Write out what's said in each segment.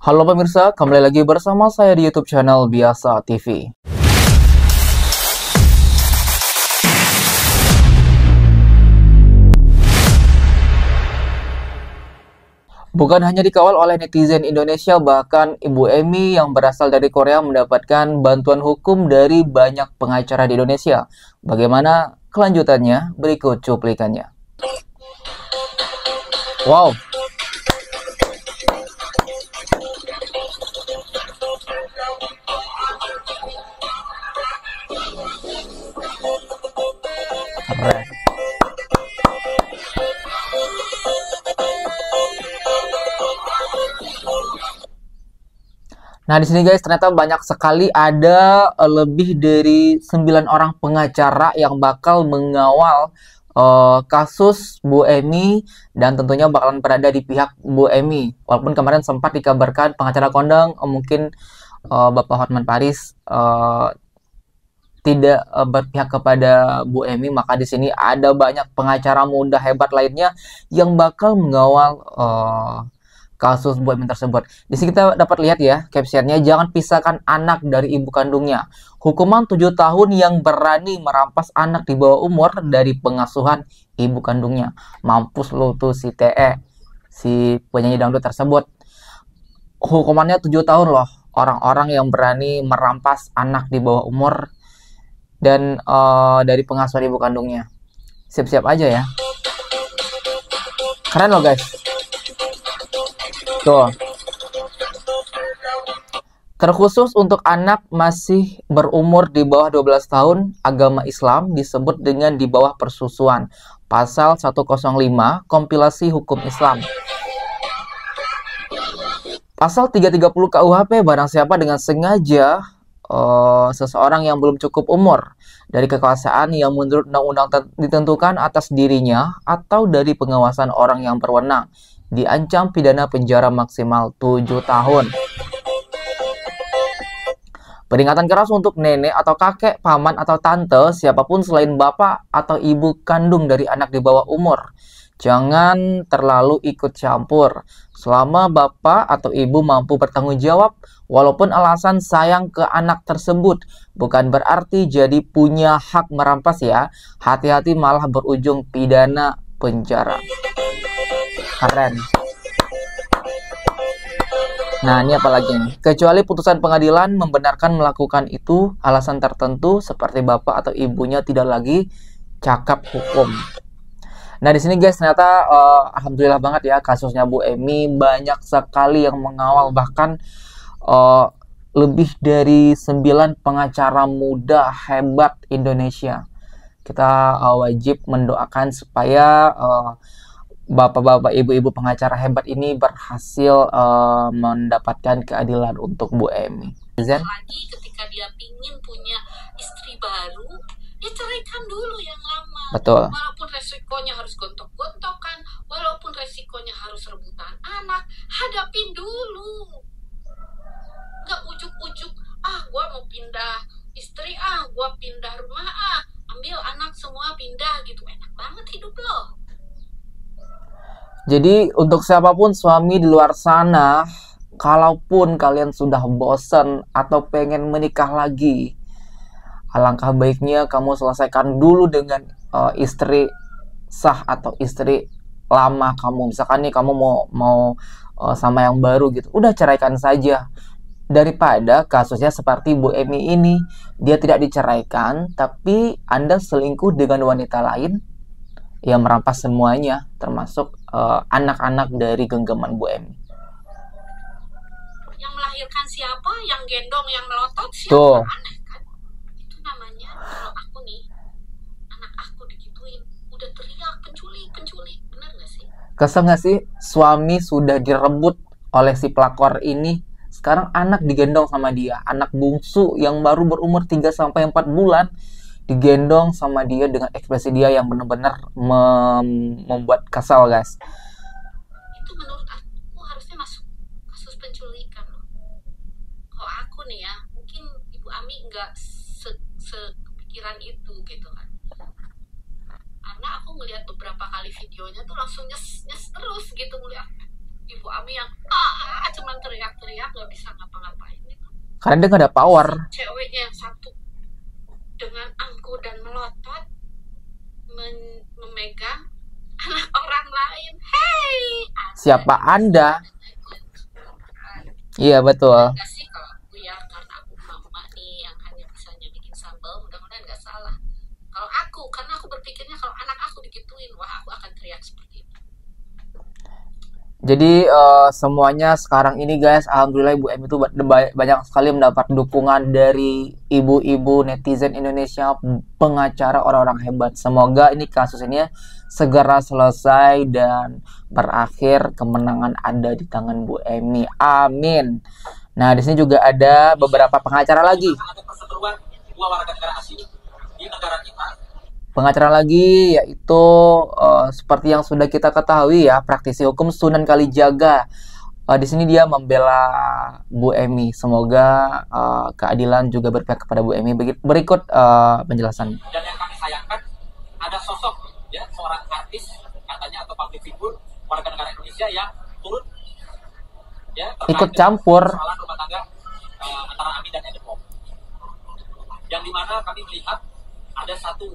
Halo pemirsa, kembali lagi bersama saya di YouTube channel Biasa TV. Bukan hanya dikawal oleh netizen Indonesia, bahkan Ibu Emi yang berasal dari Korea mendapatkan bantuan hukum dari banyak pengacara di Indonesia. Bagaimana kelanjutannya? Berikut cuplikannya. Wow. Keren. Nah, di sini guys, ternyata banyak sekali ada lebih dari 9 orang pengacara yang bakal mengawal kasus Bu Emi dan tentunya bakalan berada di pihak Bu Emi. Walaupun kemarin sempat dikabarkan pengacara kondang mungkin Bapak Hotman Paris tidak berpihak kepada Bu Emi, maka di sini ada banyak pengacara muda hebat lainnya yang bakal mengawal kasus Bu Emi tersebut. Di sini kita dapat lihat ya captionnya, jangan pisahkan anak dari ibu kandungnya. Hukuman 7 tahun yang berani merampas anak di bawah umur dari pengasuhan ibu kandungnya. Mampus lo tuh si TE, si penyanyi dangdut tersebut. Hukumannya 7 tahun loh. Orang-orang yang berani merampas anak di bawah umur dan dari pengasuhan ibu kandungnya. Siap-siap aja ya. Keren loh guys. Tuh. Terkhusus untuk anak masih berumur di bawah 12 tahun, agama Islam disebut dengan di bawah persusuan. Pasal 105 kompilasi hukum Islam. Pasal 330 KUHP, barang siapa dengan sengaja seseorang yang belum cukup umur dari kekuasaan yang menurut undang-undang ditentukan atas dirinya atau dari pengawasan orang yang berwenang diancam pidana penjara maksimal 7 tahun. Peringatan keras untuk nenek atau kakek, paman atau tante, siapapun selain bapak atau ibu kandung dari anak di bawah umur. Jangan terlalu ikut campur. Selama bapak atau ibu mampu bertanggung jawab, walaupun alasan sayang ke anak tersebut, bukan berarti jadi punya hak merampas ya. Hati-hati malah berujung pidana penjara. Keren. Nah, ini apa lagi nih? Kecuali putusan pengadilan membenarkan melakukan itu, alasan tertentu seperti bapak atau ibunya tidak lagi cakap hukum. Nah, di sini guys, ternyata alhamdulillah banget ya kasusnya Bu Emi, banyak sekali yang mengawal, bahkan lebih dari 9 pengacara muda hebat Indonesia. Kita wajib mendoakan supaya bapak-bapak, ibu-ibu pengacara hebat ini berhasil mendapatkan keadilan untuk Bu Emi. Lagi ketika dia pingin punya istri baru, ya ceraikan dulu yang lama. Betul. Walaupun resikonya harus gontok-gontokan, walaupun resikonya harus rebutan anak, hadapin dulu. Gak ujuk-ujuk, gua mau pindah istri, gua pindah rumah, ambil anak semua pindah gitu. Enak banget hidup lo. Jadi untuk siapapun suami di luar sana, kalaupun kalian sudah bosan atau pengen menikah lagi, alangkah baiknya kamu selesaikan dulu dengan istri sah atau istri lama kamu. Misalkan nih kamu mau sama yang baru gitu, udah ceraikan saja. Daripada kasusnya seperti Bu Emi ini, dia tidak diceraikan, tapi Anda selingkuh dengan wanita lain yang merampas semuanya, termasuk anak-anak dari genggaman Bu Emi. Yang melahirkan siapa? Yang gendong, yang melotot siapa? Tuh. Aneh kan? Itu namanya, kalau aku nih, anak aku digituin, udah teriak, penculik, penculik. Bener gak sih? Kesel gak sih? Suami sudah direbut oleh si pelakor ini, sekarang anak digendong sama dia. Anak bungsu yang baru berumur 3-4 bulan digendong sama dia dengan ekspresi dia yang benar-benar membuat kesal guys. Itu menurut aku harusnya masuk kasus penculikan loh. Kalau aku nih ya, mungkin Ibu Ami nggak sepikiran itu gitu kan. Karena aku ngelihat beberapa kali videonya tuh langsung nyes terus gitu, ngeliat Ibu Ami yang cuman teriak-teriak nggak bisa ngapa-ngapain itu. Karena dia nggak ada power. Ceweknya yang satu dengan angkuh dan melotot memegang anak orang lain. Hey, Siapa Anda? Iya betul. enggak sih kalau aku ya, karena aku mama nih yang hanya bisanya bikin sambal, mudah-mudahan nggak salah. Kalau aku, karena aku berpikirnya kalau anak aku digituin, wah aku akan teriak seperti itu. Jadi semuanya sekarang ini guys, alhamdulillah Ibu Emi itu banyak sekali mendapat dukungan dari ibu-ibu netizen Indonesia, pengacara orang-orang hebat. Semoga ini kasus ini segera selesai dan berakhir kemenangan ada di tangan Bu Emi. Amin. Nah, di sini juga ada beberapa pengacara lagi. Ada perseteruan dua warga negara asing di negara kita. Pengacara lagi yaitu seperti yang sudah kita ketahui ya, praktisi hukum Sunan Kalijaga. Di sini dia membela Bu Emi. Semoga keadilan juga berpihak kepada Bu Emi. Berikut penjelasan. Dan yang kami sayangkan ada sosok ya seorang artis katanya atau public figure warga negara Indonesia yang turut ya ikut campur persoalan rumah tangga antara Ami dan Eden Pop. Yang dimana kami melihat ada satu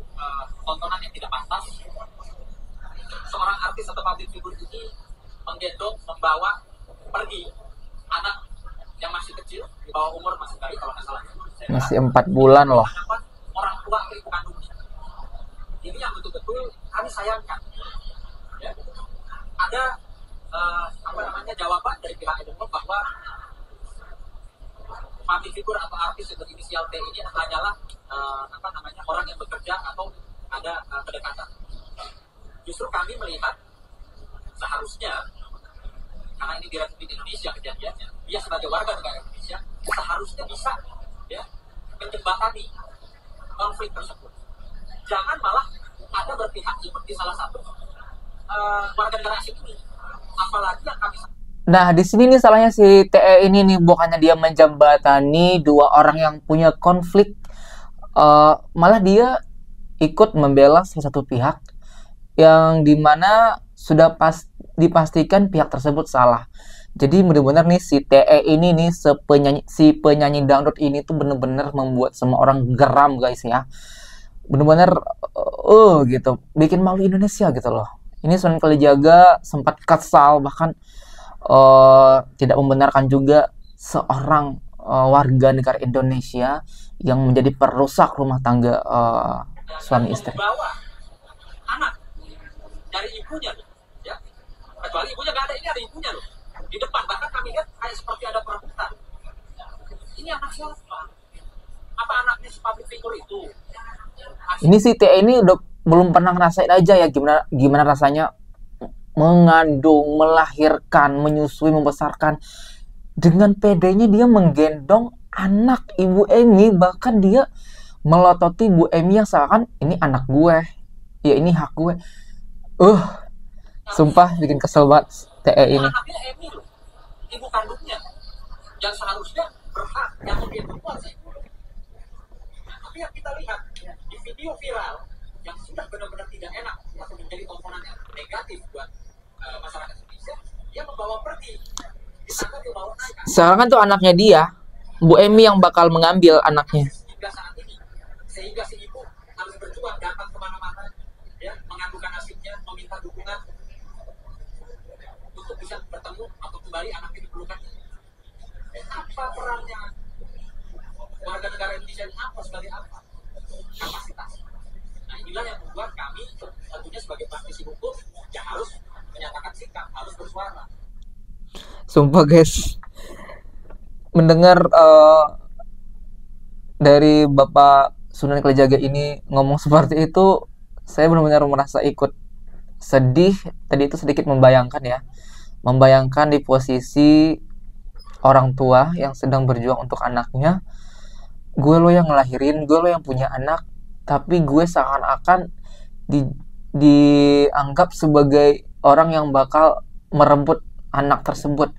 tontonan yang tidak pantas. Seorang artis atau public figure ini menggendong, membawa pergi anak yang masih kecil, di bawah umur masih kali kalau nggak salah. masih 4 bulan loh. Orang tua ibu kandungnya. Ini yang betul-betul kami sayangkan. Ya. Ada jawaban dari pihak Eden Pop bahwa public figure atau artis yang berinisial T ini adalah orang yang bekerja atau ada kedekatan. Justru kami melihat seharusnya karena ini di Republik Indonesia kejadiannya, dia sebagai warga negara Indonesia seharusnya bisa ya menjembatani konflik tersebut. Jangan malah ada berpihak ikut di salah satu warga negara asing ini. Apalagi yang kami. Nah, di sini nih salahnya si TE ini nih, bukannya dia menjembatani dua orang yang punya konflik, malah dia ikut membela salah satu pihak yang dimana sudah dipastikan pihak tersebut salah. Jadi benar-benar nih si TE ini nih si penyanyi dangdut ini tuh benar-benar membuat semua orang geram guys ya. Benar-benar gitu, bikin malu Indonesia gitu loh. Ini Sunan Kalijaga sempat kesal, bahkan tidak membenarkan juga seorang warga negara Indonesia yang menjadi perusak rumah tangga suami istri. Membawa anak dari ibunya, ya. Kecuali ibunya nggak ada, ini ada ibunya loh di depan. Bahkan kami lihat kayak seperti ada perebutan. Ini anak siapa? Apa anaknya si public figure itu? Ini si TE ini udah belum pernah ngerasain aja ya gimana rasanya mengandung, melahirkan, menyusui, membesarkan. Dengan pedenya dia menggendong anak Ibu Emi, bahkan dia melototi Bu Emi yang seakan ini anak gue, ya ini hak gue. Sumpah bikin kesel banget TE ini. Anaknya Emi loh, ibu kandungnya, yang seharusnya berhak yang menggendong sih. Tapi yang kita lihat di video viral yang sudah benar-benar tidak enak atau menjadi tontonan yang negatif buat masyarakat Indonesia, dia membawa pergi. Sekarang kan tuh anaknya dia, Bu Emi yang bakal mengambil anaknya. Hingga saat ini, sehingga si ibu harus berjuang datang kemana-mana, ya, mengadukan nasibnya, meminta dukungan untuk bisa bertemu atau kembali anaknya diperlukan. Apa perannya warga negara Indonesia ini, apa sebagai apa kapasitas? Nah, inilah yang membuat kami tentunya sebagai praktisi hukum ya harus menyatakan sikap, harus bersuara. Sumpah guys, mendengar dari Bapak Sunan Kalijaga ini ngomong seperti itu, saya benar-benar merasa ikut sedih. Tadi itu sedikit membayangkan ya, membayangkan di posisi orang tua yang sedang berjuang untuk anaknya. Gue lo yang ngelahirin, gue lo yang punya anak, tapi gue seakan-akan dianggap sebagai orang yang bakal merebut anak tersebut.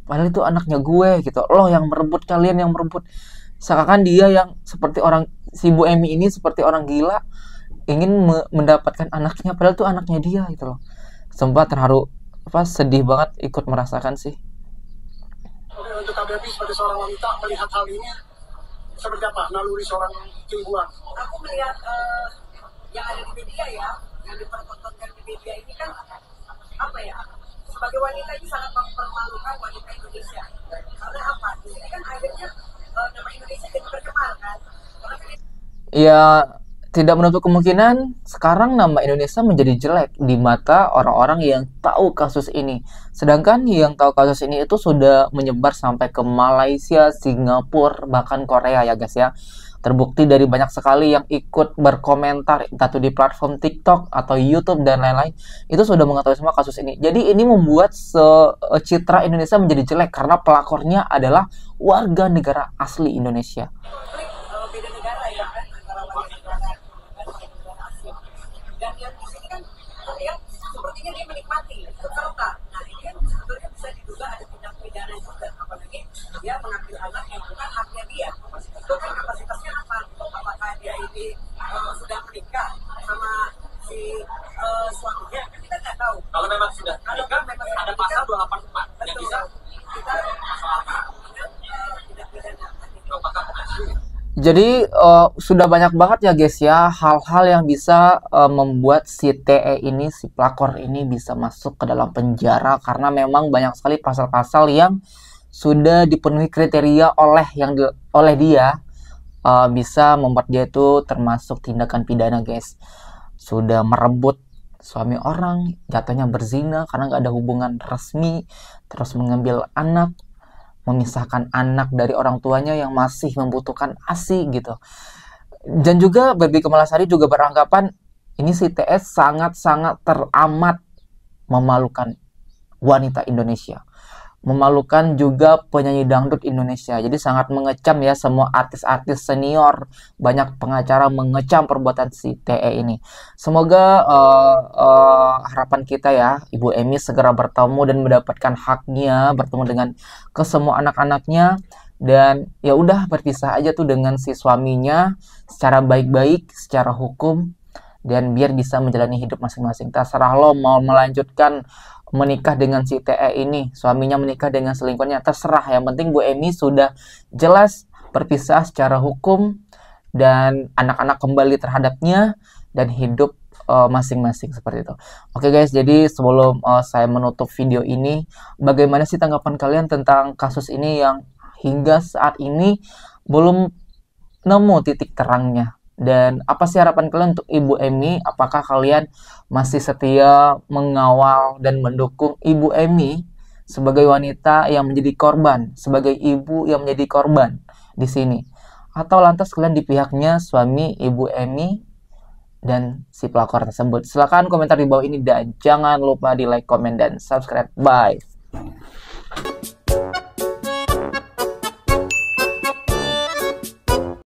Padahal itu anaknya gue gitu. Lo yang merebut, kalian yang merebut. Seakan dia yang seperti orang, si Bu Emi ini seperti orang gila ingin mendapatkan anaknya, padahal itu anaknya dia gitu loh. Sumpah terharu sedih banget ikut merasakan sih. Oke, untuk Kak Devi sebagai seorang wanita melihat hal ini seperti apa naluri seorang Tionghoa? Aku melihat yang ada di media ya, yang dipertontonkan di media ini kan apa ya? Sebagai wanita ini sangat mempermalukan wanita Indonesia. Karena apa? Di sini kan akhirnya nama Indonesia jadi berkembang kan. Ya, tidak menutup kemungkinan sekarang nama Indonesia menjadi jelek di mata orang-orang yang tahu kasus ini. Sedangkan yang tahu kasus ini itu sudah menyebar sampai ke Malaysia, Singapura, bahkan Korea ya guys ya. Terbukti dari banyak sekali yang ikut berkomentar, entah itu di platform TikTok atau YouTube dan lain-lain, itu sudah mengetahui semua kasus ini. Jadi ini membuat citra Indonesia menjadi jelek karena pelakornya adalah warga negara asli Indonesia. Beda negara ya kan, antara warga negara asing. Dan yang di sini kan terlihat sepertinya dia menikmati serta. Nah ini kan sebetulnya bisa diduga ada tindak pidana juga, apalagi dia mengambil anak yang bukan haknya dia. Itu kan kapasitasnya apa? Apakah dia ini sudah menikah sama si suaminya? Kita nggak tahu. Kalau memang sudah menikah, ada pasal 284 yang bisa kita tidak pidana. Jadi sudah banyak banget ya guys ya hal-hal yang bisa membuat si TE ini, si pelakor ini bisa masuk ke dalam penjara karena memang banyak sekali pasal-pasal yang sudah dipenuhi kriteria oleh dia bisa membuat dia itu termasuk tindakan pidana guys. Sudah merebut suami orang, jatuhnya berzina karena nggak ada hubungan resmi, terus mengambil anak, memisahkan anak dari orang tuanya yang masih membutuhkan ASI gitu. Dan juga Barbie Kemalasari juga beranggapan ini si TS sangat-sangat teramat memalukan wanita Indonesia. Memalukan juga penyanyi dangdut Indonesia. Jadi sangat mengecam ya semua artis-artis senior. Banyak pengacara mengecam perbuatan si TE ini. Semoga harapan kita ya, Ibu Emi segera bertemu dan mendapatkan haknya, bertemu dengan kesemua anak-anaknya, dan ya udah berpisah aja tuh dengan si suaminya secara baik-baik, secara hukum, dan biar bisa menjalani hidup masing-masing. Terserah lo mau melanjutkan menikah dengan si TE ini, suaminya menikah dengan selingkuhannya, terserah. Yang penting Bu Emi sudah jelas berpisah secara hukum dan anak-anak kembali terhadapnya dan hidup masing-masing seperti itu. Oke guys, jadi sebelum saya menutup video ini, bagaimana sih tanggapan kalian tentang kasus ini yang hingga saat ini belum nemu titik terangnya? Dan apa sih harapan kalian untuk Ibu Emi? Apakah kalian masih setia mengawal dan mendukung Ibu Emi sebagai wanita yang menjadi korban, sebagai ibu yang menjadi korban di sini? Atau lantas kalian di pihaknya suami Ibu Emi dan si pelakor tersebut? Silahkan komentar di bawah ini dan jangan lupa di like, komen, dan subscribe. Bye!